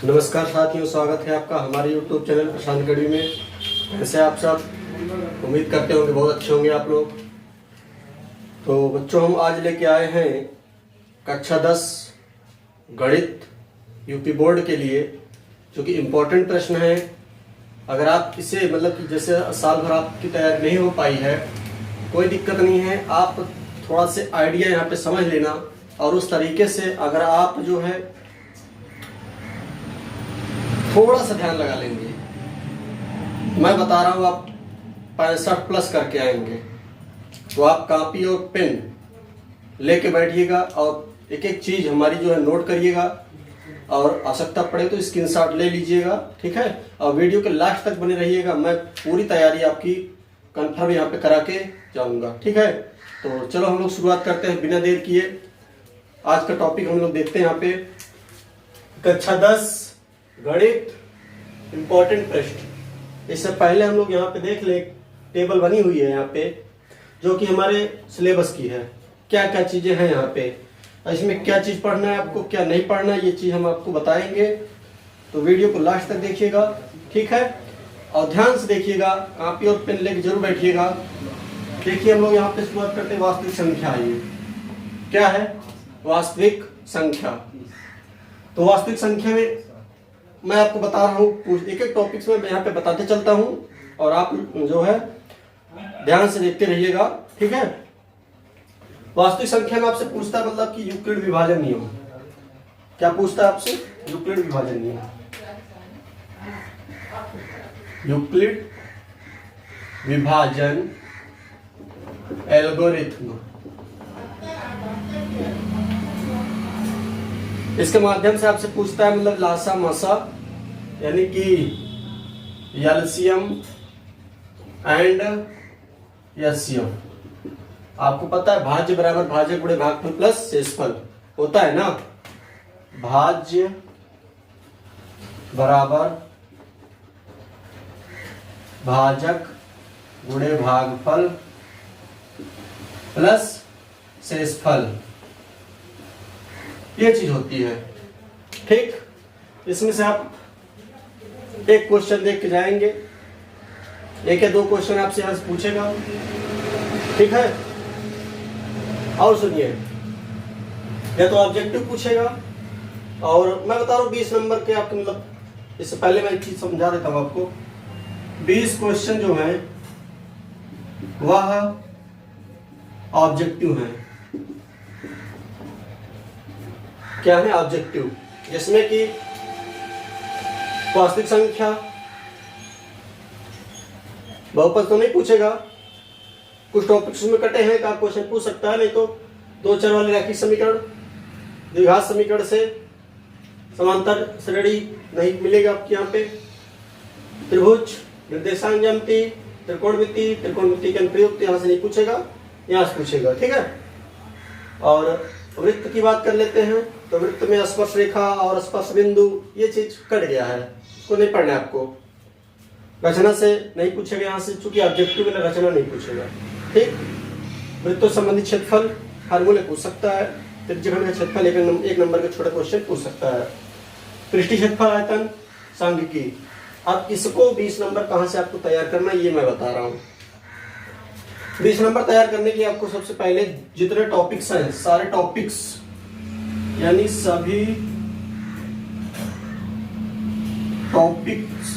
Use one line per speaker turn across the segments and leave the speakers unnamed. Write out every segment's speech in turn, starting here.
नमस्कार साथियों, स्वागत है आपका हमारे YouTube चैनल प्रशांत अकेडमी में। कैसे आप सब? उम्मीद करते होंगे बहुत अच्छे होंगे आप लोग। तो बच्चों, हम आज लेके आए हैं कक्षा 10 गणित यूपी बोर्ड के लिए, जो कि इम्पोर्टेंट प्रश्न है। अगर आप इसे मतलब कि जैसे साल भर आपकी तैयारी नहीं हो पाई है, कोई दिक्कत नहीं है। आप थोड़ा से आइडिया यहाँ पे समझ लेना और उस तरीके से अगर आप जो है थोड़ा सा ध्यान लगा लेंगे, मैं बता रहा हूँ आप 65 प्लस करके आएंगे। तो आप कॉपी और पेन लेके बैठिएगा और एक एक चीज हमारी जो है नोट करिएगा, और आवश्यकता पड़े तो स्क्रीनशॉट ले लीजिएगा, ठीक है। और वीडियो के लास्ट तक बने रहिएगा, मैं पूरी तैयारी आपकी कंफर्म यहाँ पे करा के जाऊंगा, ठीक है। तो चलो हम लोग शुरुआत करते हैं बिना देर किए। आज का टॉपिक हम लोग देखते हैं यहाँ पे, कक्षा 10 गणित इंपॉर्टेंट प्रश्न। इससे पहले हम लोग यहाँ पे देख ले, टेबल बनी हुई है यहाँ पे, जो कि हमारे सिलेबस की है। क्या क्या चीजें हैं यहाँ पे, इसमें क्या चीज पढ़ना है आपको, क्या नहीं पढ़ना है, ये चीज हम आपको बताएंगे। तो वीडियो को लास्ट तक देखिएगा, ठीक है। और ध्यान से देखिएगा, कॉपी और पेन लेके जरूर बैठिएगा। देखिए हम लोग यहाँ पे शुरुआत करते हैं वास्तविक संख्या। ये क्या है? वास्तविक संख्या। तो वास्तविक संख्या में मैं आपको बता रहा हूँ, एक एक टॉपिक्स में मैं यहाँ पे बताते चलता हूँ और आप जो है ध्यान से देखते रहिएगा, ठीक है। वास्तविक संख्या में आपसे पूछता है मतलब कि यूक्लिड विभाजन नियम। क्या पूछता है आपसे? यूक्लिड विभाजन नियम। यूक्लिड विभाजन एल्गोरिथ्म, इसके माध्यम से आपसे पूछता है मतलब लासा मासा, यानी कि एलसीएम एंड एलसीएम। आपको पता है भाज्य बराबर भाजक गुणे भागफल प्लस शेषफल होता है ना। भाज्य बराबर भाजक गुणे भागफल प्लस शेषफल, ये चीज होती है, ठीक। इसमें से आप एक क्वेश्चन देख के जाएंगे, एक या दो क्वेश्चन आपसे यहां से पूछेगा, ठीक है। और सुनिए, या तो ऑब्जेक्टिव पूछेगा, और मैं बता रहा हूं 20 नंबर के आपके, मतलब इससे पहले मैं एक चीज समझा देता हूं आपको। 20 क्वेश्चन जो है वह ऑब्जेक्टिव है। क्या है? ऑब्जेक्टिव, जिसमें कि वास्तविक संख्या, बहुपद तो नहीं पूछेगा। कुछ टॉपिक्स में कटे हैं, का क्वेश्चन पूछ सकता है, नहीं तो दो चर वाले रैखिक समीकरण, द्विघात समीकरण से समांतर श्रेणी नहीं मिलेगा आपके यहाँ पे। त्रिभुज, निर्देशांक ज्यामिति, त्रिकोणमिति, त्रिकोणमिति के अनुप्रयुक्त यहाँ से नहीं पूछेगा, यहाँ से पूछेगा, ठीक है। और वृत्त की बात कर लेते हैं, तो वृत्त में स्पर्श रेखा और स्पर्श बिंदु, ये चीज कट गया है, इसको नहीं पढ़ना है आपको। रचना से नहीं पूछेगा यहाँ से, चूंकि ऑब्जेक्टिव में रचना नहीं पूछेगा, ठीक। वृत्तों संबंधित क्षेत्रफल फार्मूले पूछ सकता है। त्रिज्यखंड का क्षेत्रफल एक नंबर के छोटे क्वेश्चन पूछ सकता है। पृष्ठीय क्षेत्रफल, आयतन, सांख्यिकी। अब इसको 20 नंबर कहाँ से आपको तैयार करना है, ये मैं बता रहा हूँ। 20 नंबर तैयार करने के लिए आपको सबसे पहले जितने टॉपिक्स हैं, सारे टॉपिक्स यानी सभी टॉपिक्स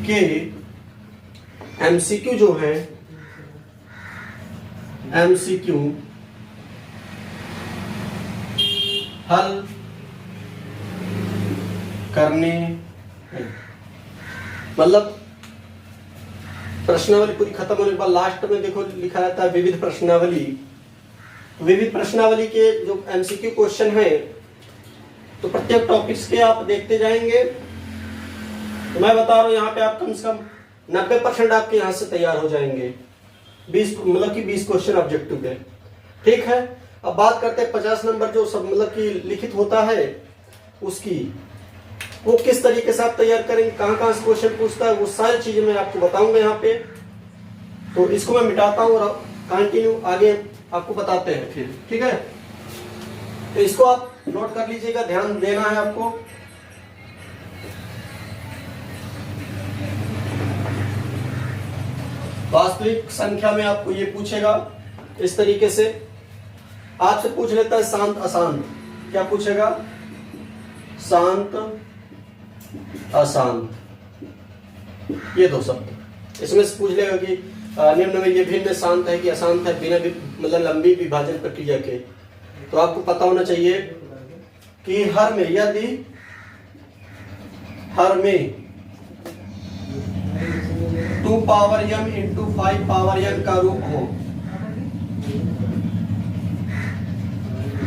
के एमसीक्यू जो है, एमसीक्यू हल करने हैं। मतलब प्रश्नावली पूरी खत्म होने के बाद लास्ट में देखो लिखा रहता है विविध प्रश्नावली। विविध प्रश्नावली के जो एमसीक्यू क्वेश्चन है, तो प्रत्येक टॉपिक्स के आप देखते जाएंगे। तो मैं बता रहा हूं यहाँ पे आप कम से कम 90% आपके यहाँ से तैयार हो जाएंगे। 20 मतलब कि 20 क्वेश्चन ऑब्जेक्टिव के, ठीक है। अब बात करते हैं 50 नंबर जो सब मतलब कि लिखित होता है उसकी, वो किस तरीके से आप तैयार करेंगे, कहाँ से क्वेश्चन पूछता है, वो सारी चीजें मैं आपको बताऊंगा यहाँ पे। तो इसको मैं मिटाता हूँ और कंटिन्यू आगे आपको बताते हैं फिर, ठीक है। तो इसको आप नोट कर लीजिएगा, ध्यान देना है आपको। वास्तविक संख्या में आपको ये पूछेगा इस तरीके से, आपसे पूछ लेता है शांत अशांत। क्या पूछेगा? शांत अशांत, ये दो शब्द। इसमें से पूछ लेगा कि निम्न में ये भिन्न शांत है कि अशांत है, बिना मतलब लंबी विभाजन प्रक्रिया के। तो आपको पता होना चाहिए कि हर में, यदि हर में 2 power m into 5 power n का रूप हो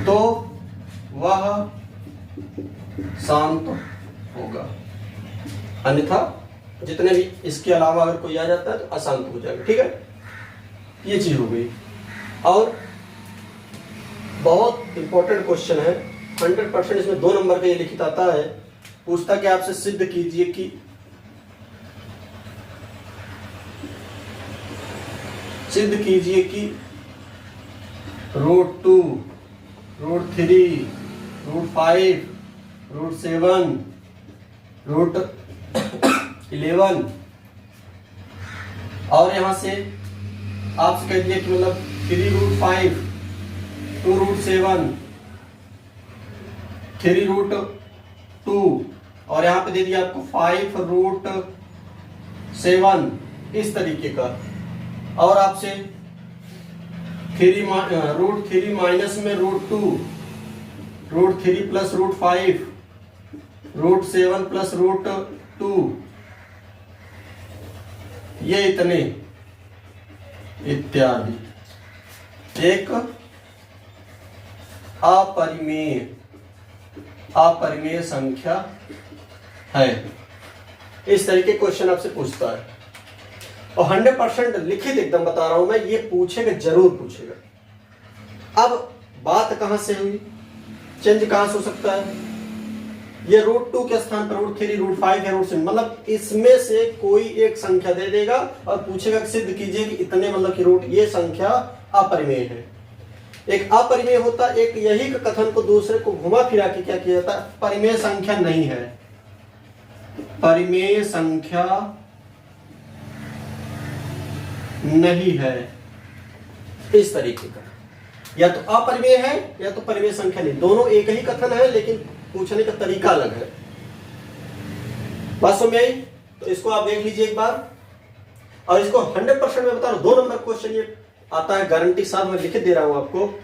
तो वह शांत होगा, अन्यथा जितने भी इसके अलावा अगर कोई आ जाता है तो अशांत हो जाएगा। ठीक है, ये चीज हो गई। और बहुत इंपॉर्टेंट क्वेश्चन है, 100% इसमें 2 नंबर का ये लिखित आता है। पूछता कि आपसे सिद्ध कीजिए कि √2, √3, √5, √7, √11 और यहां से आपसे कह दिया कि मतलब 3√5, 2√7, 3√2 और यहाँ पे दे दिया आपको 5√7, इस तरीके का। और आपसे √3 माइनस में √2, √3 प्लस √5, √7 प्लस √2, ये इतने इत्यादि एक अपरिमेय संख्या है। इस तरीके क्वेश्चन आपसे पूछता है और 100% लिखित एकदम बता रहा हूं मैं, ये पूछेगा, जरूर पूछेगा। अब बात कहां से हुई, चेंज कहां से हो सकता है? ये √2 के स्थान पर √3, √5 है, √7, मतलब इसमें से कोई एक संख्या दे देगा और पूछेगा कि सिद्ध कीजिए कि इतने मतलब कि ये संख्या अपरिमेय है। एक अपरिमेय होता, एक यही कथन को दूसरे को घुमा फिरा के क्या किया जाता है? परिमेय संख्या नहीं है, परिमेय संख्या नहीं है, इस तरीके का। या तो अपरिमेय है या तो परिमेय संख्या नहीं, दोनों एक ही कथन है लेकिन पूछने का तरीका अलग है। बात समझ में आई? तो इसको आप देख लीजिए एक बार। और इसको 100% में बता रहा हूं, 2 नंबर क्वेश्चन ये आता है, गारंटी साथ में लिख दे रहा हूं आपको।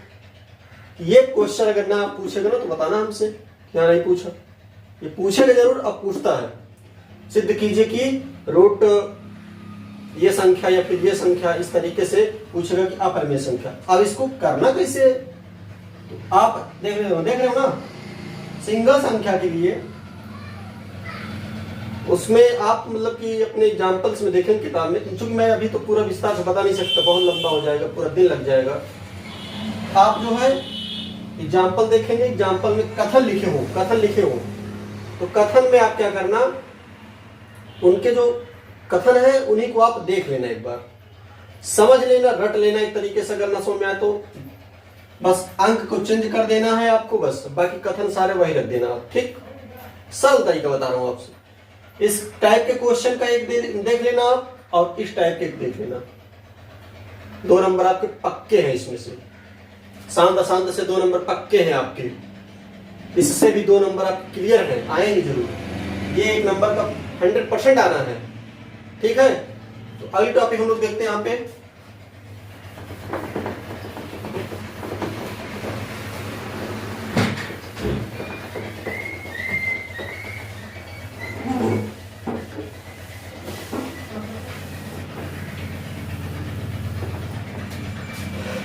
ये क्वेश्चन अगर ना पूछेगा ना तो बताना हमसे क्या नहीं पूछा, ये पूछेगा जरूर। अब पूछता है सिद्ध कीजिए कि रूट ये संख्या या फिर ये संख्या, इस तरीके से पूछेगा कि अपरिमेय संख्या। अब इसको करना कैसे? तो आप देख रहे हो ना, सिंगल संख्या के लिए उसमें आप मतलब कि अपने एग्जाम्पल्स में देखें किताब में, क्योंकि मैं अभी तो पूरा विस्तार से बता नहीं सकता, बहुत लंबा हो जाएगा, पूरा दिन लग जाएगा। आप जो है एग्जाम्पल देखेंगे, एग्जाम्पल में कथन लिखे हो तो कथन में आप क्या करना, उनके जो कथन है उन्हीं को आप देख लेना, एक बार समझ लेना, रट लेना एक तरीके से। अगर ना समझ में आए तो बस अंक को चेंज कर देना है आपको, बस बाकी कथन सारे वही रख देना आप। ठीक, सरल तरीका बता रहा हूं आपसे। इस टाइप के क्वेश्चन का एक देख लेना आप, और इस टाइप के एक देख लेना। 2 नंबर आपके पक्के हैं इसमें से, शांत अशांत से 2 नंबर पक्के हैं आपके, इससे भी 2 नंबर आप क्लियर हैं, आएंगे जरूर। ये 1 नंबर का 100% आना है। ठीक है, तो अगली टॉपिक हम लोग देखते हैं यहाँ पे।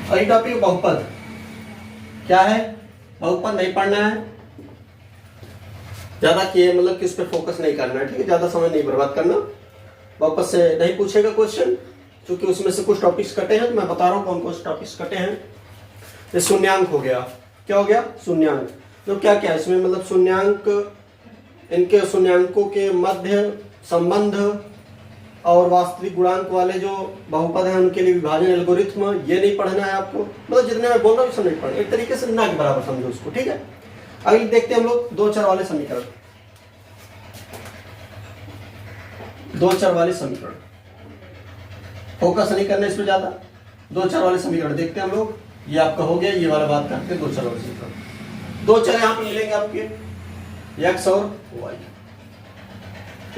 अगली टॉपिक बहुपद। क्या है? बहुपद नहीं पढ़ना है ज्यादा, कि मतलब कि उस पर फोकस नहीं करना है। ठीक है, ज्यादा समय नहीं बर्बाद करना। बहुपद से नहीं पूछेगा क्वेश्चन, क्योंकि उसमें से कुछ टॉपिक्स कटे हैं, तो मैं बता रहा हूं कौन कौन से टॉपिक्स कटे हैं। ये शून्यांक हो गया। क्या हो गया? शून्यांक। तो क्या क्या इसमें मतलब शून्यांक, इनके शून्यांकों के मध्य संबंध और वास्तविक गुणांक वाले जो बहुपद हैं उनके लिए विभाजन एल्गोरिथ्म, ये नहीं पढ़ना है आपको। मतलब जितने मैं बोल रहा हूँ सब नहीं पढ़ना, एक तरीके से ना के बराबर समझो उसको। ठीक है, अभी देखते हैं हम लोग 2 चर वाले समीकरण। 2 चर वाले समीकरण फोकस नहीं करना इसमें ज्यादा। दो चर वाले समीकरण देखते हैं हम लोग। ये आपका हो गया, ये वाला बात करते हैं दो चर वाले समीकरण। दो चर यहाँ पे मिलेंगे आपके, x और y,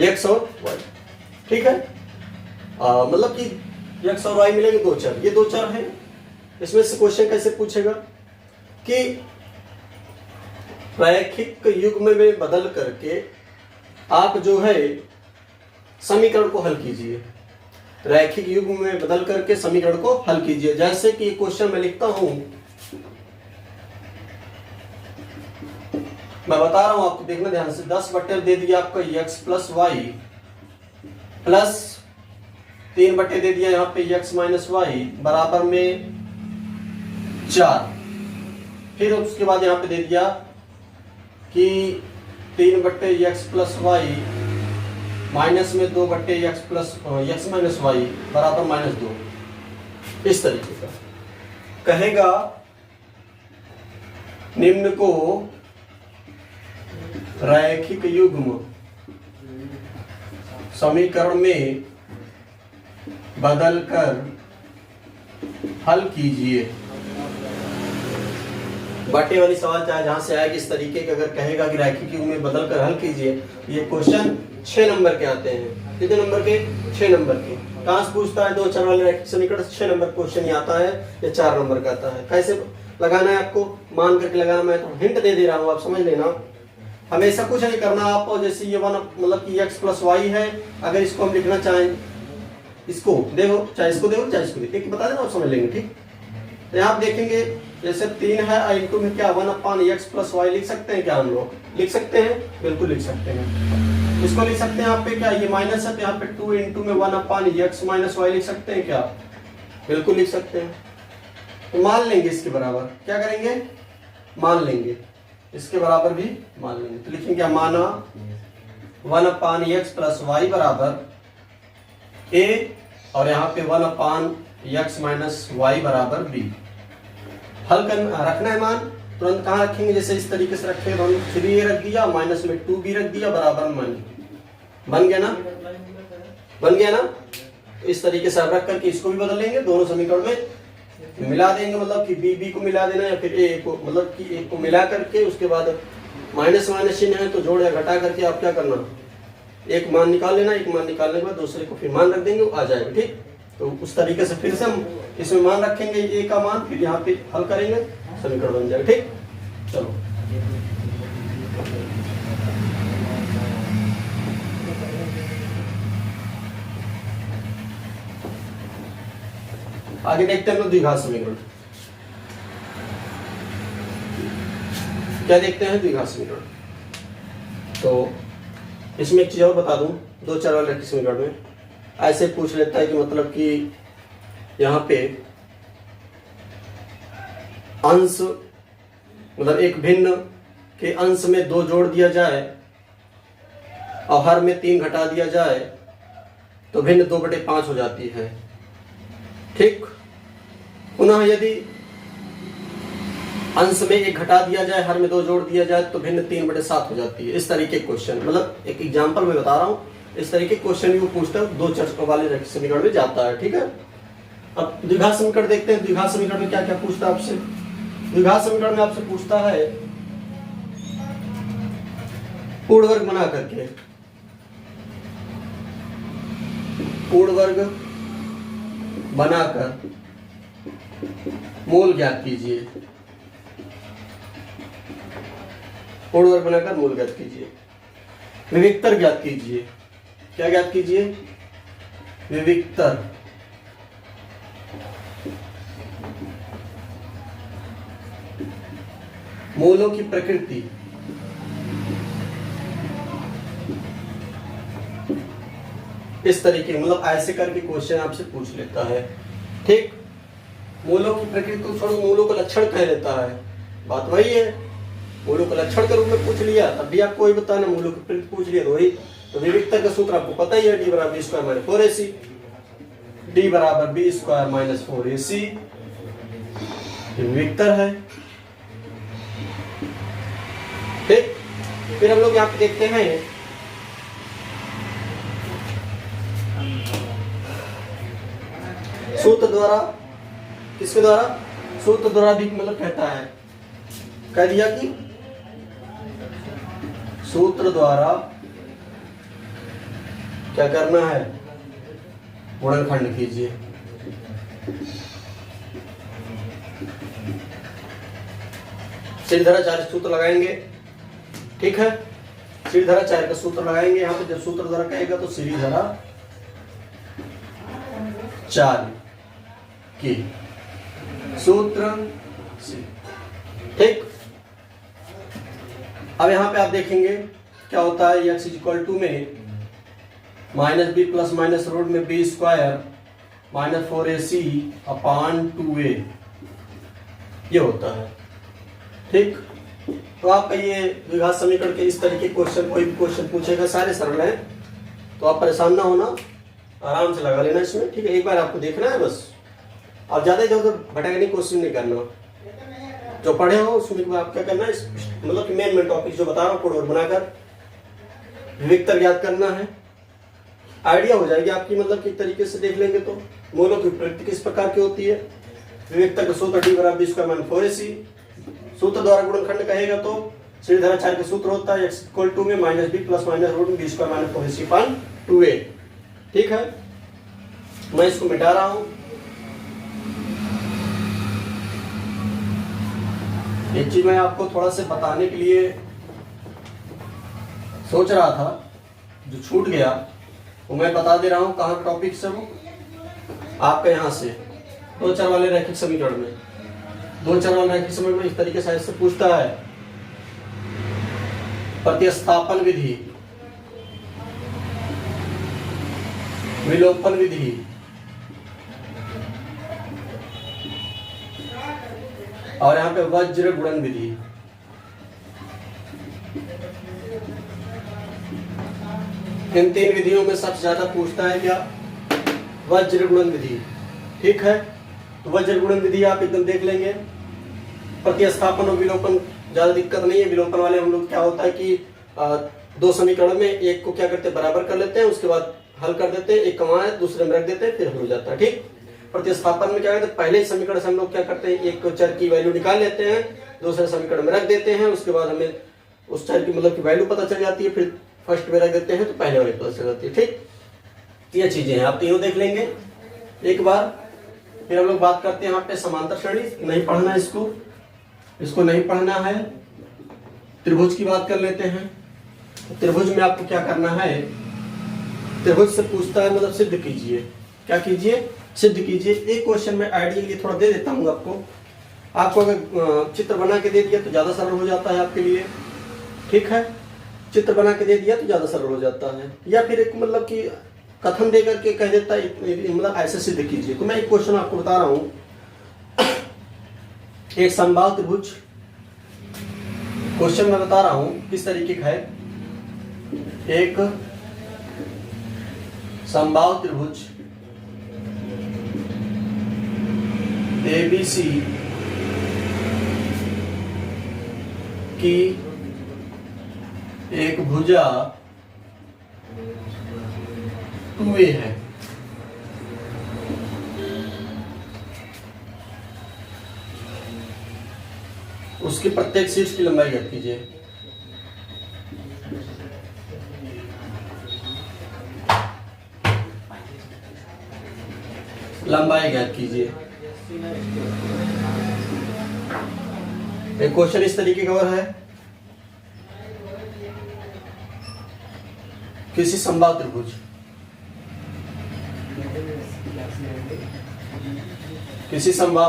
x और y, ठीक है। मतलब कि x और y मिलेंगे दो चर, ये दो चर हैं। इसमें से क्वेश्चन कैसे पूछेगा कि रैखिक युग्म में बदल करके आप जो है समीकरण को हल कीजिए। रैखिक युग्म में बदल करके समीकरण को हल कीजिए। जैसे कि क्वेश्चन मैं लिखता हूं, मैं बता रहा हूं आपको, देखना ध्यान से। 10 बट्टे दे दिया आपका x प्लस वाई प्लस 3 बट्टे दे दिया यहाँ पे x माइनस वाई बराबर में 4। फिर उसके बाद यहाँ पे दे दिया कि 3 बट्टे x प्लस वाई माइनस में 2 बट्टे x माइनस वाई बराबर -2। इस तरीके का कहेगा। निम्न को रैखिक युग्म समीकरण में बदलकर हल कीजिए। बटे वाली सवाल चाहे जहां से आएगी इस तरीके के, अगर कहेगा कि रैखिक युग्म में बदलकर हल कीजिए, ये क्वेश्चन 6 नंबर के आते हैं। कितने नंबर के? 6 नंबर के। कहां से पूछता है? दो चर वाले रैखिक समीकरण 6 नंबर क्वेश्चन आता है या 4 नंबर का आता है। कैसे लगाना है आपको मान करके लगाना, मैं तो हिंट दे दे रहा हूं, आप समझ लेना। हमेशा कुछ नहीं करना आपको। जैसे ये 1 मतलब कि x प्लस वाई है, अगर इसको हम लिखना चाहें, इसको देखो, चाहे इसको देखो चाहे इसको देखो, एक बता देना, आप समझ लेंगे, ठीक। तो यहाँ आप देखेंगे जैसे 3 है इंटू में क्या 1/x प्लस वाई लिख सकते हैं क्या? हम लोग लिख सकते हैं, बिल्कुल लिख सकते हैं। इसको लिख सकते हैं यहाँ पे क्या, ये माइनस है तो यहाँ पे 2 इंटू में 1/x माइनस वाई लिख सकते हैं क्या? बिल्कुल लिख सकते हैं। तो मान लेंगे इसके बराबर, क्या करेंगे? मान लेंगे इसके बराबर भी मान लेंगे। तो लिखेंगे क्या? माना 1/x प्लस वाई बराबर a और यहाँ पे 1/x माइनस वाई बराबर b। हल करना, रखना है मान। तुरंत कहाँ रखेंगे? जैसे इस तरीके से रखेंगे तो 3a रख दिया, माइनस में 2b रख दिया, बराबर में बन गया ना? बन गया ना? इस तरीके से आप रख करके इसको भी बदल लेंगे, दोनों समीकरण में मिला देंगे, मतलब कि बी को मिला देना या फिर ए को, मतलब कि ए को मिला करके उसके बाद माइनस माइनस चिन्ह है तो जोड़ या घटा करके आप क्या करना, एक मान निकाल लेना। एक मान निकालने के बाद दूसरे को फिर मान रख देंगे, वो आ जाएगा, ठीक। तो उस तरीके से फिर से हम इसमें मान रखेंगे ए का मान, फिर यहाँ पे हल करेंगे, समीकरण बन जाएगा, ठीक। चलो आगे देखते हैं हम लोग द्विघात समीकरण। क्या देखते हैं? द्विघात समीकरण। तो इसमें एक चीज और बता दूं, दो चर वाले रैखिक समीकरण में ऐसे पूछ लेता है कि मतलब कि यहाँ पे अंश, मतलब एक भिन्न के अंश में 2 जोड़ दिया जाए और हर में 3 घटा दिया जाए तो भिन्न 2/5 हो जाती है, ठीक। पुनः यदि अंश में 1 घटा दिया जाए, हर में 2 जोड़ दिया जाए तो भिन्न 3/7 हो जाती है। इस तरीके के क्वेश्चन, मतलब एक एग्जांपल मैं बता रहा हूं, इस तरीके क्वेश्चन भी वो पूछता है, दो चर वाले रैखिक समीकरण में जाता है, ठीक है। अब द्विघात समीकरण देखते हैं। द्विघात समीकरण में क्या क्या पूछता है आपसे? द्विघात समीकरण में आपसे पूछता है पूर्ण वर्ग बना करके, पूर्ण वर्ग बनाकर मूल ज्ञात कीजिए। पूर्ण वर्ग बनाकर मूल ज्ञात कीजिए। विविक्तर ज्ञात कीजिए। क्या ज्ञात कीजिए? विविक्तर। मूलों की प्रकृति। इस तरीके, मतलब ऐसे करके क्वेश्चन आपसे पूछ लेता है, ठीक। मूलों की प्रकृति को छोड़ो, मूलों का लक्षण कह देता है, बात वही है। मूलों का लक्षण के रूप में पूछ लिया, तब भी आपको वही बताना, मूलों की प्रकृति पूछ लिया तो वही। तो विविक्तर का सूत्र आपको पता ही है, डी बराबर b² - 4ac। डी बराबर b² - 4ac विविक्तर है, ठीक। फिर हम लोग यहाँ पे देखते हैं सूत्र द्वारा, किसके द्वारा? सूत्र द्वारा भी मतलब कहता है, कह दिया कि सूत्र द्वारा क्या करना है, गुणनखंड कीजिए। सीढ़ीधाराचार्य सूत्र लगाएंगे, ठीक है, सीढ़ीधाराचार्य का सूत्र लगाएंगे। यहाँ पे जब सूत्र द्वारा कहेगा तो सीढ़ीधाराचार्य की सूत्र, ठीक। अब यहाँ पे आप देखेंगे क्या होता है, x इक्वल टू में minus b plus minus root में b square minus 4ac upon 2a, ये होता है, ठीक। तो आपका ये द्विघात समीकरण के इस तरीके क्वेश्चन, कोई भी क्वेश्चन पूछेगा सारे सरल हैं, तो आप परेशान ना होना, आराम से लगा लेना इसमें, ठीक है। एक बार आपको देखना है बस, आप ज्यादा इधर उधर भटकने की कोशिश नहीं करना। जो पढ़े हो उसमें आप क्या करना है, मतलब कि मेन टॉपिक जो बता रहा हूँ कोड और बनाकर विविधता याद करना है, आइडिया हो जाएगी आपकी, मतलब कि तरीके से देख लेंगे तो मूलों की प्रकृति किस प्रकार की होती है। विविधता का सूत्र d बराबर b स्क्वायर माइनस 4ac, सूत्र द्वारा गुणनखंड कहेगा तो सीढ़ीधाराचार्य का सूत्र होता है x इक्वल टू में minus b plus minus root में b square minus 4ac upon 2a, ठीक है। मैं इसको मिटा रहा हूं। एक चीज मैं आपको थोड़ा से बताने के लिए सोच रहा था, जो छूट गया वो मैं बता दे रहा हूं। कहाँ टॉपिक से वो आपके यहाँ से दो चर वाले रैखिक समीकरण में, दो चर वाले रैखिक समीकरण में इस तरीके से इससे पूछता है, प्रतिस्थापन विधि, विलोपन विधि, और यहाँ पे वज्र गुणन विधि। इन तीन विधियों में सबसे ज्यादा पूछता है क्या, वज्र गुणन विधि, ठीक है। तो वज्र गुणन विधि आप एकदम देख लेंगे। प्रतिस्थापन और विलोपन ज्यादा दिक्कत नहीं है। विलोपन वाले हम लोग क्या होता है कि दो समीकरण में एक को क्या करते हैं, बराबर कर लेते हैं, उसके बाद हल कर देते हैं, एक कमाए दूसरे में रख देते हैं, फिर हल हो जाता है, ठीक। प्रतिस्थापन में क्या करते हैं, पहले समीकरण से हम लोग क्या करते हैं, एक चर की वैल्यू निकाल लेते हैं, दूसरे समीकरण में रख देते हैं, उसके बाद हमें उस चर की मतलब की वैल्यू पता चल जाती है, फिर फर्स्ट में रख देते हैं तो पहले वाली पता चल जाती है, ठीक। ये चीजें हैं, आप तीनों देख लेंगे एक बार। फिर हम लोग बात करते हैं यहाँ पे समांतर श्रेणी, नहीं पढ़ना है इसको, इसको नहीं पढ़ना है। त्रिभुज की बात कर लेते हैं। त्रिभुज में आपको क्या करना है, त्रिभुज से पूछता है मतलब सिद्ध कीजिए, क्या कीजिए, सिद्ध कीजिए। एक क्वेश्चन में आइडिया के लिए थोड़ा दे देता हूँ आपको अगर चित्र बना के दे दिया तो ज्यादा सरल हो जाता है आपके लिए, ठीक है। चित्र बना के दे दिया तो ज्यादा सरल हो जाता है, या फिर एक मतलब कि कथन दे करके कह देता है मतलब ऐसे सिद्ध कीजिए। तो मैं एक क्वेश्चन आपको बता रहा हूँ। एक समबाहु त्रिभुज, क्वेश्चन मैं बता रहा हूँ किस तरीके का है। एक समबाहु त्रिभुज ABC की एक भुजा 2a है। उसकी प्रत्येक शीर्ष की लंबाई ज्ञात कीजिए। लंबाई ज्ञात कीजिए। एक क्वेश्चन इस तरीके का और है, किसी समबाहु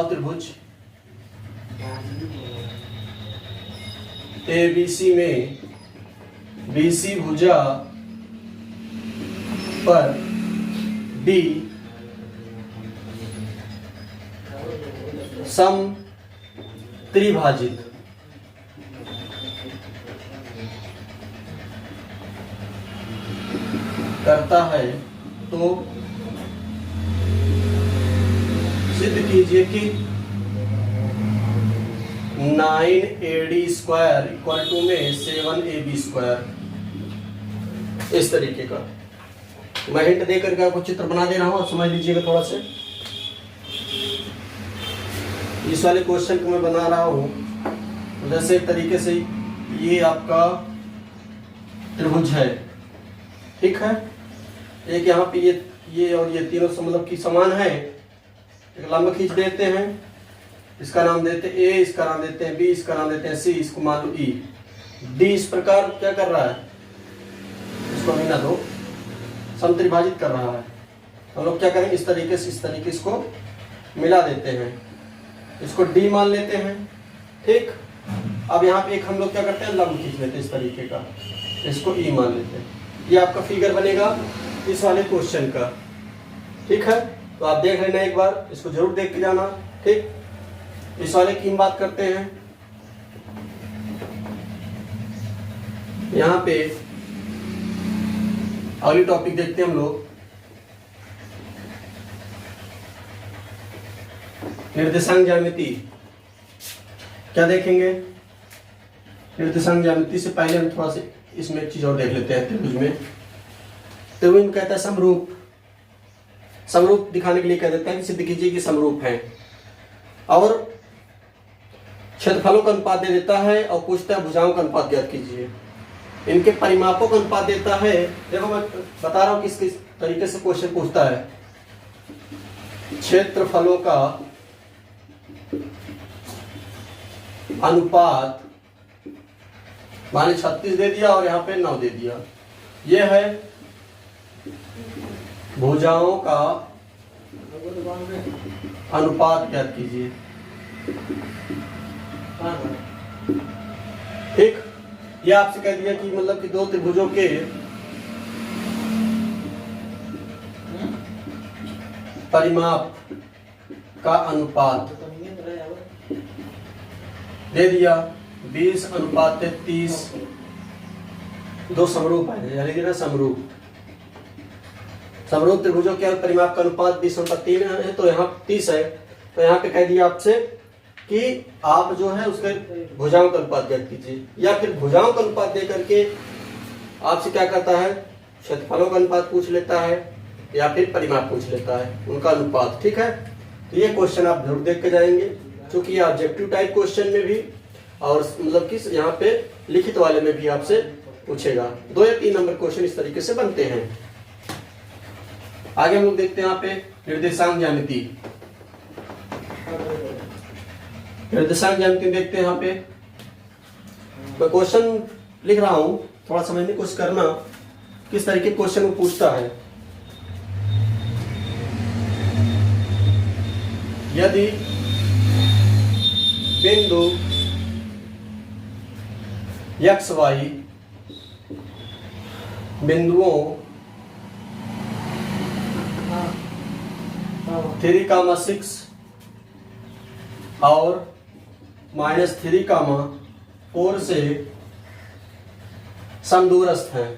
त्रिभुज ABC में BC भुजा पर D सम त्रिभाजित करता है तो सिद्ध कीजिए कि 9AD स्क्वायर इक्वल टू में 7AB स्क्वायर। इस तरीके का मैं हिंट दे करके आपको चित्र बना दे रहा हूं, आप समझ लीजिएगा थोड़ा से। इस वाले क्वेश्चन को मैं बना रहा हूँ जैसे एक तरीके से ये आपका त्रिभुज है, ठीक है। एक यहाँ पे ये और ये तीनों से मतलब कि समान है। एक लंब खींच देते हैं, इसका नाम देते हैं ए, इसका नाम देते हैं बी, इसका नाम देते हैं सी, इसको मान लो ई। डी इस प्रकार क्या कर रहा है, इसको मिला दो समत्रिभाजित कर रहा है। हम लोग क्या करेंगे, इस तरीके से इसको मिला देते हैं, इसको डी मान लेते हैं, ठीक। अब यहाँ पे एक हम लोग क्या करते हैं, लंब खींच लेते हैं इस तरीके का, इसको ई मान लेते हैं। ये आपका फिगर बनेगा इस वाले क्वेश्चन का, ठीक है। तो आप देख लेना एक बार, इसको जरूर देख के जाना, ठीक। इस वाले की हम बात करते हैं। यहाँ पे अगली टॉपिक देखते हैं हम लोग, निर्देशांक ज्यामिति। क्या देखेंगे, निर्देशांक ज्यामिति से पहले हम थोड़ा सा इसमें एक चीज और देख लेते हैं। त्रिभुज में कहता है समरूप, समरूप दिखाने के लिए कह देते हैं कि सिद्ध कीजिए कि समरूप है, और क्षेत्रफलों का अनुपात दे देता है और पूछता है भुजाओं का अनुपात ज्ञात कीजिए। इनके परिमापों का अनुपात देता है। देखो मैं बता रहा हूं किस किस तरीके से क्वेश्चन पूछता है। क्षेत्रफलों का अनुपात माने 36 दे दिया और यहाँ पे 9 दे दिया। यह है भुजाओं का अनुपात ज्ञात कीजिए, ठीक। ये आपसे कह दिया कि मतलब कि दो त्रिभुजों के परिमाप का अनुपात दे दिया 20:33। दो समरूप है, यानी कि ना समरूप त्रिभुजों के परिमाप का अनुपात 20:3 है, तो यहाँ 30 है। तो यहाँ पे कह दिया आपसे कि आप जो है उसके भुजाओं का अनुपात ज्ञात कीजिए, या फिर भुजाओं का अनुपात दे करके आपसे क्या करता है, क्षेत्रफलों का अनुपात पूछ लेता है या फिर परिमाप पूछ लेता है, उनका अनुपात, ठीक है। तो ये क्वेश्चन आप जरूर देख के जाएंगे, क्योंकि ये ऑब्जेक्टिव टाइप क्वेश्चन में भी और मतलब कि यहाँ पे लिखित वाले में भी आपसे पूछेगा। 2 या 3 नंबर क्वेश्चन इस तरीके से बनते हैं। आगे हम लोग देखते हैं यहाँ पे निर्देशांक ज्यामिति। निर्देशांक ज्यामिति देखते हैं। यहाँ पे मैं क्वेश्चन लिख रहा हूं, थोड़ा समझने की कोशिश करना किस तरीके क्वेश्चन वो पूछता है। यदि बिंदु x y बिंदुओं 3,6 और -3,4 से समदूरस्थ हैं,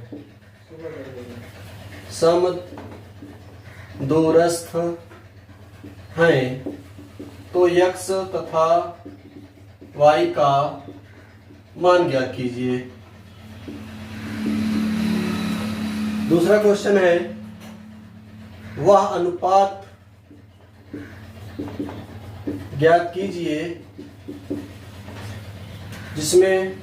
समदूरस्थ हैं, तो x तथा y का मान ज्ञात कीजिए। दूसरा क्वेश्चन है, वह अनुपात ज्ञात कीजिए जिसमें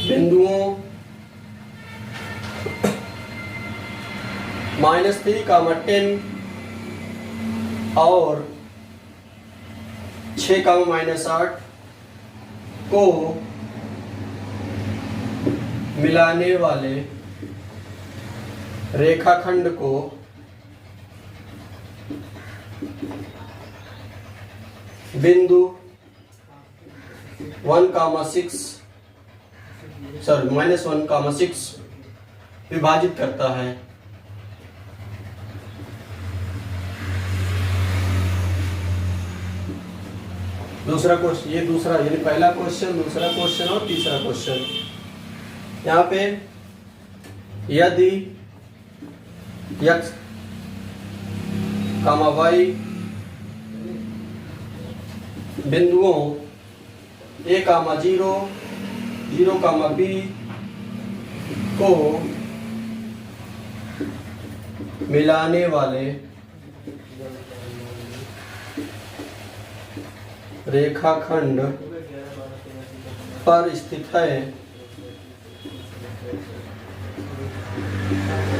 बिंदुओं -3,10 और 6,-8 को मिलाने वाले रेखाखंड को बिंदु -1,6 विभाजित करता है। दूसरा क्वेश्चन, ये दूसरा यानी पहला क्वेश्चन, दूसरा क्वेश्चन और तीसरा क्वेश्चन। यहाँ पे यदि x, y बिंदुओं a, 0, 0, b को मिलाने वाले रेखाखंड पर स्थित है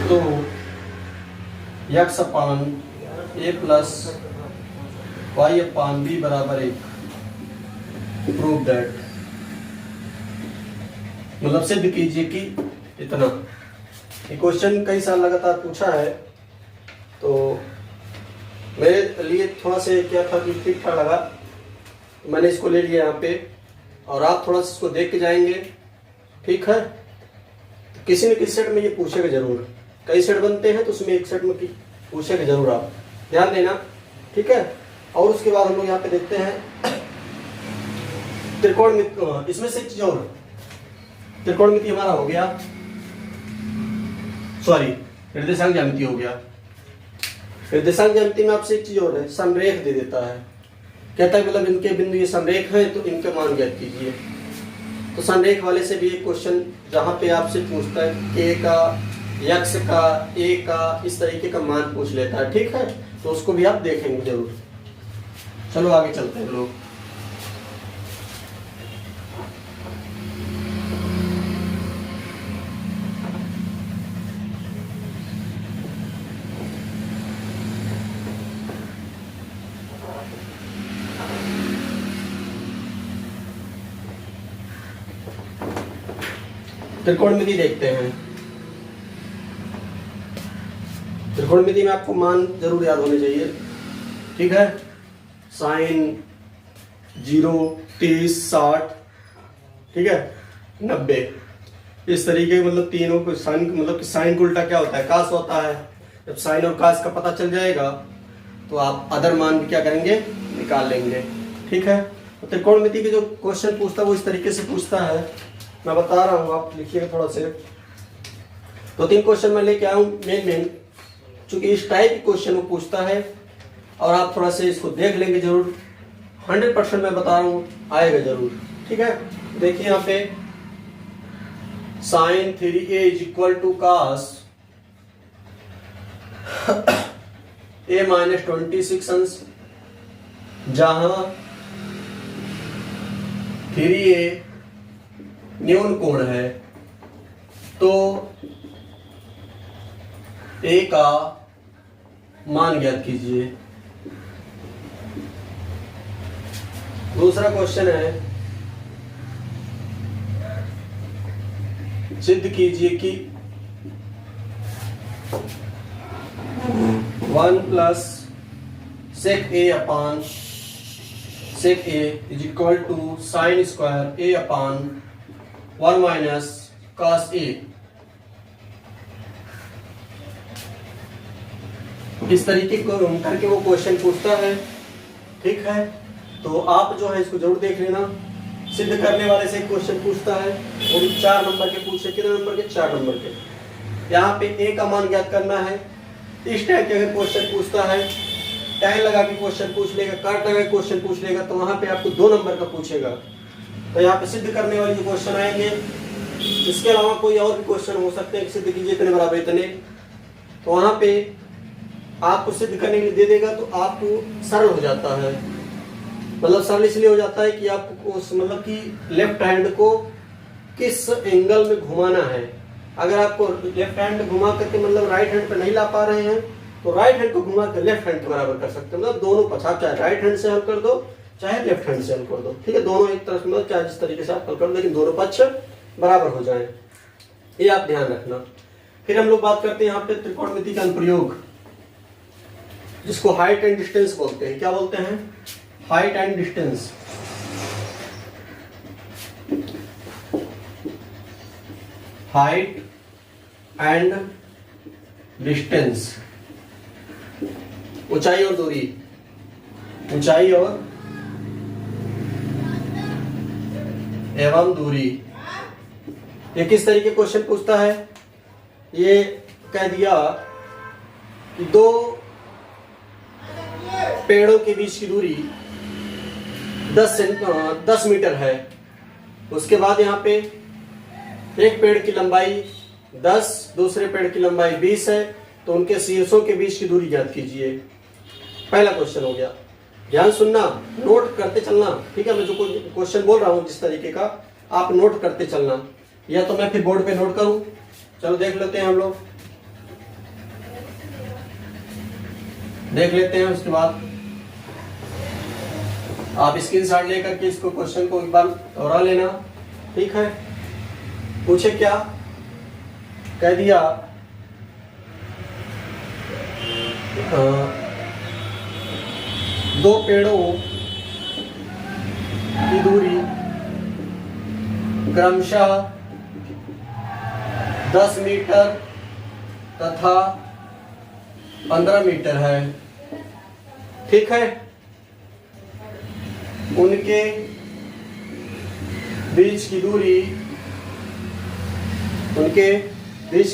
तो x upon a plus y upon b बराबर 1। प्रूव दैट, मतलब सिद्ध कीजिए कि इतना। ये क्वेश्चन कई साल लगातार पूछा है, तो मेरे लिए थोड़ा से क्या था कि ठीक ठाक लगा, तो मैंने इसको ले लिया यहाँ पे, और आप थोड़ा सा इसको देख के जाएंगे, ठीक है। तो किसी न किसी सेट में ये पूछेगा जरूर, कई सेट बनते हैं तो उसमें एक सेट में पूछेगा जरूर, आप ध्यान देना, ठीक है। और उसके बाद हम लोग यहाँ पे देखते हैं त्रिकोणमिति। इसमें से एक चीज और, त्रिकोणमिति हमारा हो गया, सॉरी निर्देशांक ज्यामिति हो गया। निर्देशांक ज्यामिति में आपसे एक चीज और है, समरेख दे देता है, कहता है मतलब इनके बिंदु ये समरेख है तो इनके मान ज्ञात कीजिए। तो समरेख वाले से भी एक क्वेश्चन जहां पे आपसे पूछता है k का, x का, a का, इस तरीके का मान पूछ लेता है, ठीक है। तो उसको भी आप देखेंगे जरूर। चलो आगे चलते हैं लोग। त्रिकोणमिति देखते हैं। त्रिकोणमिति में आपको मान जरूर याद होने चाहिए, ठीक है। साइन 0, 30, 60, ठीक है, 90, इस तरीके के मतलब तीनों को साइन, मतलब कि साइन को उल्टा क्या होता है, कास होता है। जब साइन और कास का पता चल जाएगा तो आप अदर मान भी क्या करेंगे, निकाल लेंगे, ठीक है। तो त्रिकोणमिति के जो क्वेश्चन पूछता है वो इस तरीके से पूछता है, मैं बता रहा हूँ, आप लिखिएगा थोड़ा से। 2-3 क्वेश्चन मैं लेके आया हूँ मेन, चूंकि इस टाइप के क्वेश्चन वो पूछता है, और आप थोड़ा से इसको देख लेंगे जरूर, 100% मैं बता रहा हूँ आएगा जरूर, ठीक है। देखिए यहाँ पे sine 3a is equal to cos a minus 26 अंश, जहां 3a न्यून कोण है, तो a का मान ज्ञात कीजिए। दूसरा क्वेश्चन है, सिद्ध कीजिए कि 1 plus sec a upon sec a is equal to sine square a upon 1 minus cos a। इस तरीके को करके वो क्वेश्चन पूछता है, ठीक है। तो आप जो है इसको जरूर देख लेना। सिद्ध करने वाले से क्वेश्चन पूछता है, वो भी 4 नंबर के पूछे, कितने नंबर के, 4 नंबर के। यहाँ पे a का मान ज्ञात करना है। इस टाइप के अगर क्वेश्चन पूछता है, टाइम लगा के क्वेश्चन पूछ लेगा, काट लगा के क्वेश्चन पूछ लेगा, तो वहां पे आपको 2 नंबर का पूछेगा। तो यहाँ पे सिद्ध करने वाले जो क्वेश्चन आएंगे, इसके अलावा कोई और भी क्वेश्चन हो सकते हैं कि सिद्ध कीजिए इतने बराबर इतने, तो वहां पे आपको सिद्ध करने के लिए दे देगा, तो आपको सरल हो जाता है। मतलब सरल इसलिए हो जाता है कि आपको उस मतलब कि लेफ्ट हैंड को किस एंगल में घुमाना है। अगर आपको लेफ्ट हैंड घुमा करके मतलब राइट हैंड पे नहीं ला पा रहे हैं, तो राइट हैंड को घुमा कर लेफ्ट हैंड के बराबर कर सकते हैं। मतलब दोनों पक्ष, आप चाहे राइट हैंड से हल कर दो चाहे लेफ्ट हैंड से हल कर दो, ठीक है। दोनों एक तरफ मतलब चाहे जिस तरीके से आप हल कर दो, लेकिन दोनों पक्ष बराबर हो जाए, ये आप ध्यान रखना। फिर हम लोग बात करते हैं यहाँ पे त्रिकोणमिति का अनुप्रयोग, जिसको हाइट एंड डिस्टेंस बोलते हैं। क्या बोलते हैं? Height and distance. Height and distance, ऊंचाई और दूरी, ऊंचाई और एवं दूरी। ये किस तरीके क्वेश्चन पूछता है? ये कह दिया कि 2 पेड़ों के बीच की दूरी 10 मीटर है। उसके बाद यहाँ पे एक पेड़ की लंबाई 10, दूसरे पेड़ की लंबाई 20 है, तो उनके शीर्षों के बीच की दूरी ज्ञात कीजिए। पहला क्वेश्चन हो गया। ध्यान सुनना, नोट करते चलना, ठीक है। मैं जो क्वेश्चन बोल रहा हूँ जिस तरीके का, आप नोट करते चलना, या तो मैं फिर बोर्ड पे नोट करूं। चलो देख लेते हैं, हम लोग देख लेते हैं। उसके बाद आप स्क्रीनशॉट लेकर के इसको क्वेश्चन को एक बार दोहरा लेना, ठीक है। पूछे क्या, कह दिया दो पेड़ों की दूरी क्रमशः 10 मीटर तथा 15 मीटर है, ठीक है। उनके बीच की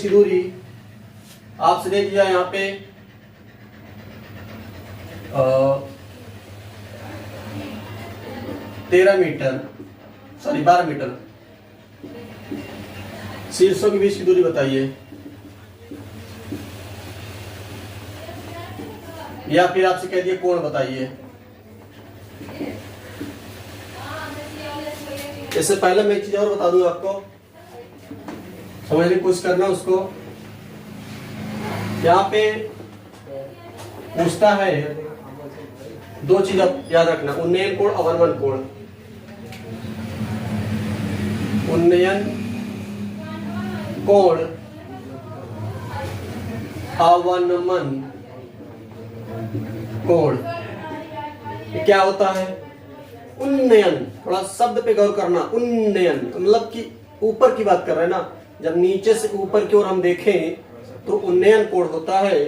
दूरी आपसे दे दिया यहाँ पे 13 मीटर, सॉरी 12 मीटर। शीर्षों के बीच की दूरी बताइए, या फिर आपसे कह दिए कोण बताइए। इससे पहले मैं एक चीज और बता दूं आपको, समझने की कोशिश करना उसको। यहाँ पे पूछता है दो चीज आप याद रखना, उन्नयन कोण, अवनमन कोण। उन्नयन कोण, अवनमन कोण क्या होता है? उन्नयन, थोड़ा शब्द पे गौर करना। उन्नयन मतलब कि ऊपर की बात कर रहे हैं ना, जब नीचे से ऊपर की ओर हम देखें तो उन्नयन कोण होता है।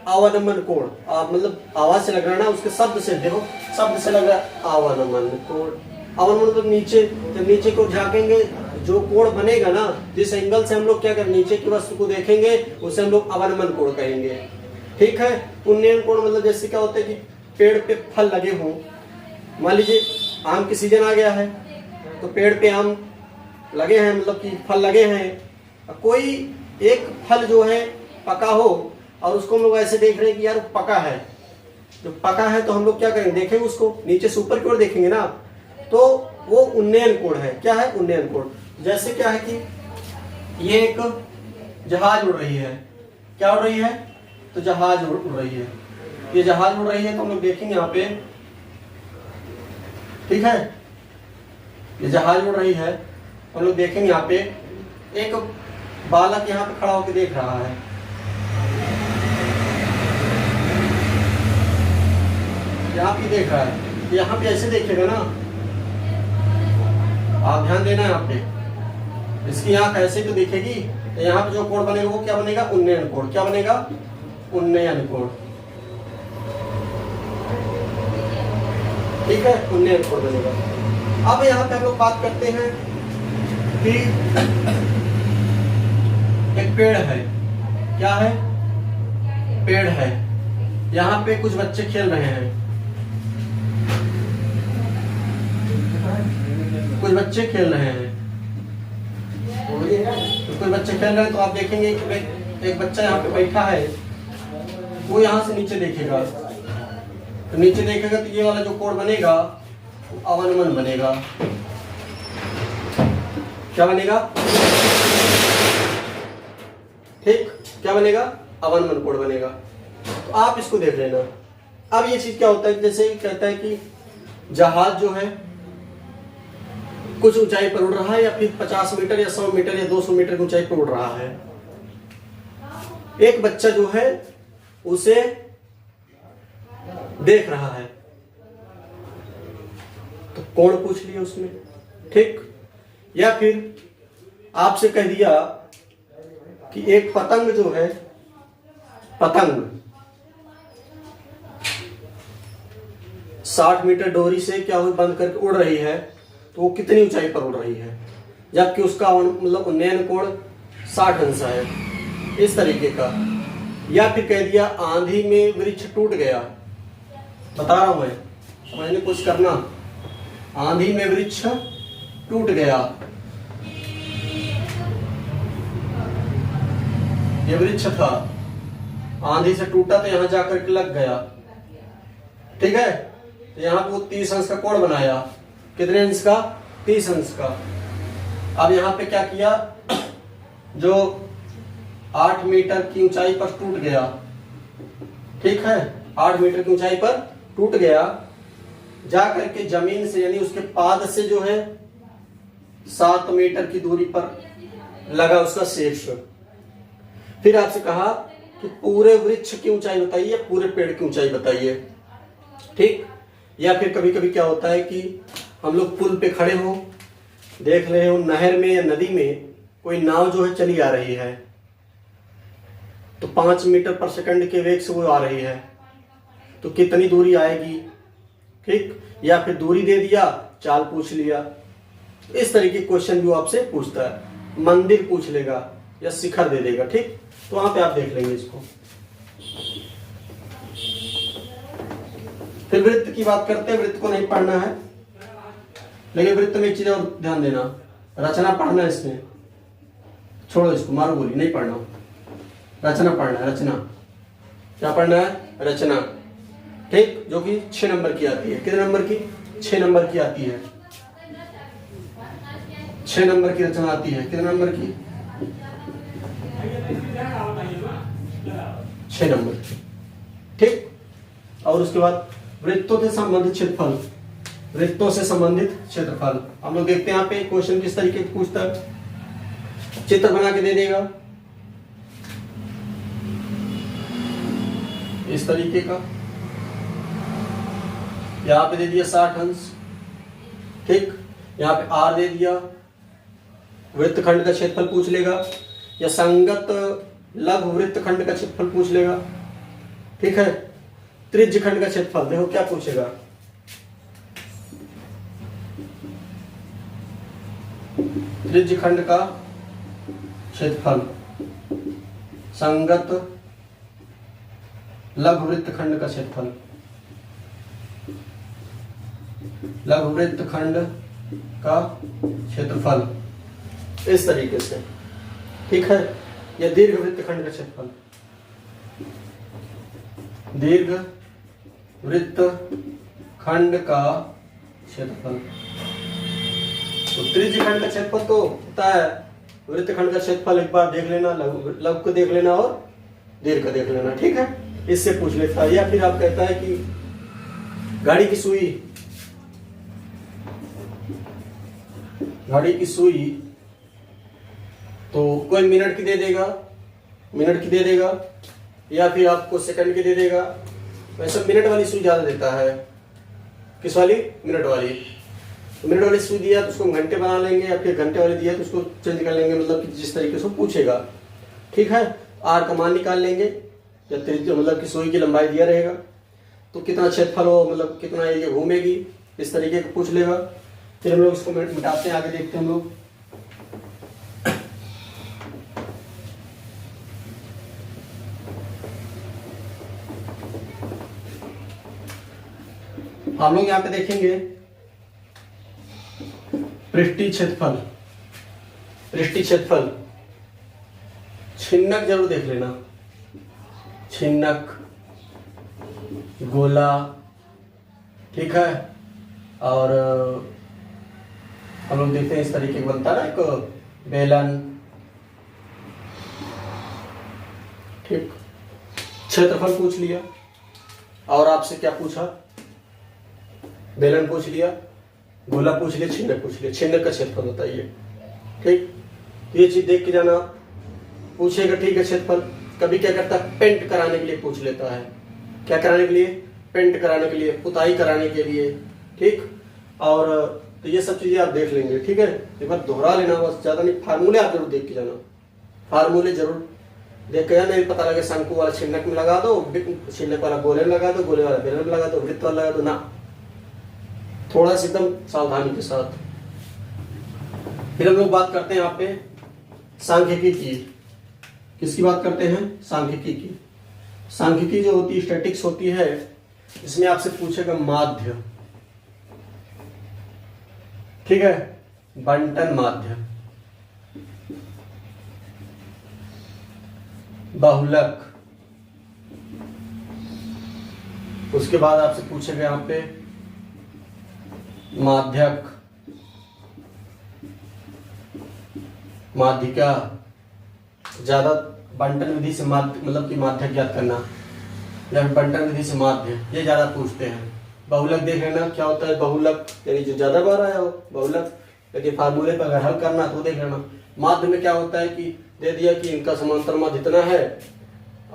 अवनमन कोण मतलब आवाज से लग रहा है ना, उसके शब्द से देखो, शब्द से लग रहा है अवनमन कोण। अवनमन मतलब नीचे, जब नीचे को झांकेंगे जो कोण बनेगा ना, जिस एंगल से हम लोग क्या करें, नीचे की वस्तु को देखेंगे, उसे हम लोग अवनमन कोण कहेंगे, ठीक है। उन्नयन कोण मतलब जैसे क्या होता है कि पेड़ पे फल लगे हों, मान लीजिए आम की सीजन आ गया है तो पेड़ पे आम लगे हैं, मतलब कि फल लगे हैं। कोई एक फल जो है पका हो और उसको हम लोग ऐसे देख रहे हैं कि यार पका है, जो पका है तो हम लोग क्या करेंगे, देखेंगे उसको, नीचे से ऊपर की ओर देखेंगे ना, तो वो उन्नयन कोण है। क्या है? उन्नयन कोण। जैसे क्या है कि ये एक जहाज उड़ रही है, क्या उड़ रही है? तो जहाज उड़ रही है। ये जहाज उड़ रही है तो हम लोग देखेंगे यहाँ पे, ठीक है, ये जहाज उड़ रही है, हम लोग देखेंगे यहाँ पे एक बालक यहाँ पे खड़ा होकर देख रहा है। यहाँ पे देख रहा है, यहाँ पे ऐसे देखेगा ना, आप ध्यान देना यहाँ पे, इसकी आंख ऐसे तो दिखेगी, तो यहाँ पे जो कोण बनेगा वो क्या बनेगा? उन्नयन कोण। क्या बनेगा? उन्नयन कोण, ठीक है, उन्नयन कोण बनेगा। अब यहाँ पे हम लोग बात करते हैं कि एक पेड़ है, क्या है? पेड़ है, यहाँ पे कुछ बच्चे खेल रहे हैं, कुछ बच्चे खेल रहे हैं, तो कुछ बच्चे खेल रहे हैं, तो आप देखेंगे कि एक बच्चा यहाँ पे बैठा है, वो यहाँ से नीचे देखेगा, तो नीचे देखेगा तो ये वाला जो कोण बनेगा वो अवनमन बनेगा। क्या बनेगा? ठीक, क्या बनेगा? अवनमन कोण बनेगा। तो आप इसको देख लेना। अब ये चीज क्या होता है, जैसे कहता है कि जहाज जो है कुछ ऊंचाई पर उड़ रहा है, या फिर 50 मीटर या 100 मीटर या 200 मीटर की ऊंचाई पर उड़ रहा है। एक बच्चा जो है उसे देख रहा है, तो कोण पूछ लिया उसने, ठीक। या फिर आपसे कह दिया कि एक पतंग जो है, पतंग 60 मीटर डोरी से क्या हुई, बंद करके उड़ रही है, तो वो कितनी ऊंचाई पर उड़ रही है, जबकि उसका मतलब उन्नयन कोण 60 अंश है, इस तरीके का। या फिर कह दिया आंधी में वृक्ष टूट गया, बता रहा हूं मैं, समझने की कोशिश करना। आंधी में वृक्ष टूट गया, ये वृक्ष था, आंधी से टूटा तो यहाँ जाकर के लग गया, ठीक है। तो यहाँ पे वो 30 अंश का कोण बनाया, कितने अंश का? 30 अंश का। अब यहाँ पे क्या किया, जो 8 मीटर की ऊंचाई पर टूट गया, ठीक है, 8 मीटर की ऊंचाई पर टूट गया, जा करके जमीन से यानी उसके पाद से जो है 7 मीटर की दूरी पर लगा उसका शीर्ष। फिर आपसे कहा कि पूरे वृक्ष की ऊंचाई बताइए, पूरे पेड़ की ऊंचाई बताइए, ठीक। या फिर कभी कभी क्या होता है कि हम लोग पुल पे खड़े हो, देख रहे हो नहर में या नदी में कोई नाव जो है चली आ रही है, तो 5 मीटर पर सेकंड के वेग से वो आ रही है, तो कितनी दूरी आएगी, ठीक। या फिर दूरी दे दिया, चाल पूछ लिया। इस तरीके के क्वेश्चन भी वो आपसे पूछता है। मंदिर पूछ लेगा या शिखर दे देगा, ठीक। तो वहां पे आप देख लेंगे इसको। फिर वृत्त की बात करते हैं। वृत्त को नहीं पढ़ना है, लेकिन वृत्त में एक चीज और ध्यान देना, रचना पढ़ना है इसमें। छोड़ो इसको, मारो गोली, नहीं पढ़ना, रचना पढ़ना है। रचना क्या पढ़ना है? रचना, ठीक, जो कि 6 नंबर की आती है। कितने नंबर की? 6 नंबर की आती है। 6 नंबर की रचना आती है। कितने नंबर की? 6 नंबर की, ठीक। और उसके बाद वृत्तों से संबंधित क्षेत्रफल, वृत्तों से संबंधित क्षेत्रफल हम लोग देखते हैं। यहाँ पे क्वेश्चन किस तरीके से पूछता है, चित्र बना के दे देगा इस तरीके का। यहाँ पे दे दिया 60 अंश, ठीक। यहाँ पे आर दे दिया, वृत्तखंड का क्षेत्रफल पूछ लेगा, या संगत लघु वृत्तखंड का क्षेत्रफल पूछ लेगा, ठीक है। त्रिज्य खंड का क्षेत्रफल देखो क्या पूछेगा, त्रिज्य खंड का क्षेत्रफल, संगत लघु वृत्तखंड का क्षेत्रफल, लघु वृत्तखंड का क्षेत्रफल, इस तरीके से, ठीक है। या दीर्घ वृत्तखंड का क्षेत्रफल, दीर्घ वृत्तखंड का क्षेत्रफल। तो त्रिज्य खंड का क्षेत्रफल तो होता है, वृत्तखंड का क्षेत्रफल एक बार देख लेना, लघु को देख लेना और दीर्घ को देख लेना, ठीक है। इससे पूछ लेता है। या फिर आप कहता है कि घड़ी की सुई, घड़ी की सुई तो कोई मिनट की दे देगा, मिनट की दे देगा, या फिर आपको सेकंड की दे देगा। वैसे मिनट वाली सुई ज्यादा देता है। किस वाली? मिनट वाली। तो मिनट वाली सुई दिया तो उसको घंटे बना लेंगे, या फिर घंटे वाली दिया तो उसको चेंज कर लेंगे, मतलब कि जिस तरीके से पूछेगा, ठीक है। आर का मान निकाल लेंगे, या त्रिज्या मतलब कि सुई की लंबाई दिया रहेगा, तो कितना क्षेत्रफल हो, मतलब कितना एरिया घूमेगी, इस तरीके का पूछ लेगा। फिर हम लोग इसको मिटाते हैं, आगे देखते हैं हम लोग। हम लोग यहाँ पे देखेंगे पृष्ठीय क्षेत्रफल, पृष्ठीय क्षेत्रफल, छिन्नक जरूर देख लेना, छिन्नक, गोला, ठीक है। और हम लोग देखते हैं इस तरीके का बनता है ना, एक बेलन, ठीक। क्षेत्रफल पूछ लिया, और आपसे क्या पूछा? बेलन पूछ लिया, गोला पूछ लिया, छिन्नक पूछ लिया। छिन्नक का क्षेत्रफल होता है ये, ठीक। तो ये चीज देख के जाना, पूछेगा, ठीक है। क्षेत्रफल कभी क्या करता है, पेंट कराने के लिए पूछ लेता है। क्या कराने के लिए? पेंट कराने के लिए, पुताई कराने के लिए, ठीक। और तो ये सब चीजें आप देख लेंगे, ठीक है। एक बार दोहरा लेना, बस ज्यादा नहीं। फार्मूले आप जरूर देख के जाना, फार्मूले जरूर देख के जाना। पता लगे शंकु वाला छिन्नक में लगा दो, छिन्नक वाला गोले में लगा दो, गोले वाला बेलन में लगा दो, वृत्त वाला लगा दो, ना, थोड़ा सा एकदम सावधानी के साथ। फिर हम लोग बात करते हैं यहाँ पे सांख्यिकी की। किसकी बात करते हैं? सांख्यिकी की। सांख्यिकी जो होती है, स्टैटिक्स होती है, इसमें आपसे पूछेगा माध्य, ठीक है, बंटन माध्य, बहुलक, उसके बाद आपसे पूछेगा यहाँ पे माध्यक, माध्यिका, ज्यादा बंटन विधि से मतलब कि माध्यक ज्ञात करना या बंटन विधि से माध्य, ये ज्यादा पूछते हैं। बहुलक देख लेना क्या होता है, बहुलक यानी जो ज्यादा बार आया हो बहुलक, लेकिन फार्मूले पर अगर हल करना तो देख लेना। माध्य में क्या होता है कि दे दिया कि इनका समांतर माध्य इतना है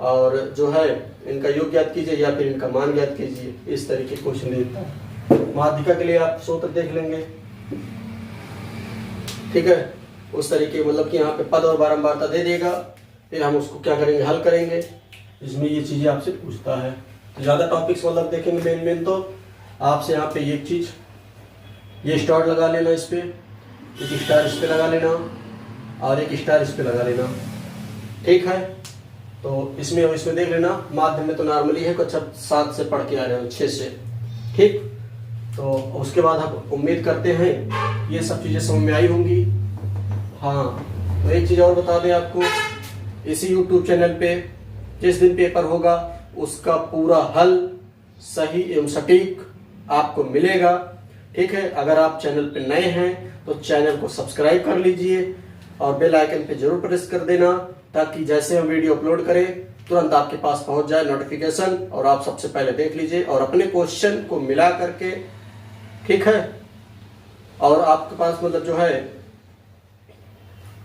और जो है इनका योग ज्ञात कीजिए या फिर इनका मान ज्ञात कीजिए, इस तरीके के क्वेश्चन देता है। माध्यिका के लिए आप सूत्र देख लेंगे, ठीक है, उस तरीके मतलब कि यहाँ पे पद और बारंबारता दे देगा, फिर हम उसको क्या करेंगे, हल करेंगे। इसमें ये चीजें आपसे पूछता है। तो ज्यादा टॉपिक्स मतलब देखेंगे मेन तो आपसे यहाँ पे एक चीज, ये स्टार लगा लेना, इस पे एक स्टार इस पे लगा लेना और एक स्टार इस पे लगा लेना, ठीक है। तो इसमें और इसमें देख लेना। माध्यम में तो नॉर्मली है कुछ 7 से पढ़ के आ रहे हो, 6 से, ठीक। तो उसके बाद हम उम्मीद करते हैं ये सब चीजें समझ में आई होंगी। हाँ, तो एक चीज और बता दें आपको, इसी YouTube चैनल पे जिस दिन पेपर होगा उसका पूरा हल सही एवं सटीक आपको मिलेगा, ठीक है। अगर आप चैनल पे नए हैं तो चैनल को सब्सक्राइब कर लीजिए और बेल आइकन पे जरूर प्रेस कर देना, ताकि जैसे हम वीडियो अपलोड करें तुरंत आपके पास पहुंच जाए नोटिफिकेशन और आप सबसे पहले देख लीजिए और अपने क्वेश्चन को मिला करके, ठीक है। और आपके पास मतलब जो है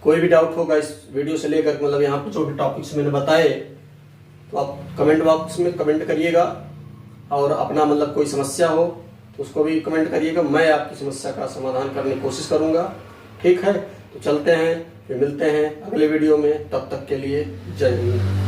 कोई भी डाउट होगा इस वीडियो से लेकर मतलब यहाँ पे जो भी टॉपिक्स मैंने बताए, तो आप कमेंट बॉक्स में कमेंट करिएगा और अपना मतलब कोई समस्या हो तो उसको भी कमेंट करिएगा, मैं आपकी समस्या का समाधान करने की कोशिश करूंगा, ठीक है। तो चलते हैं, फिर मिलते हैं अगले वीडियो में, तब तक के लिए जय हिंद।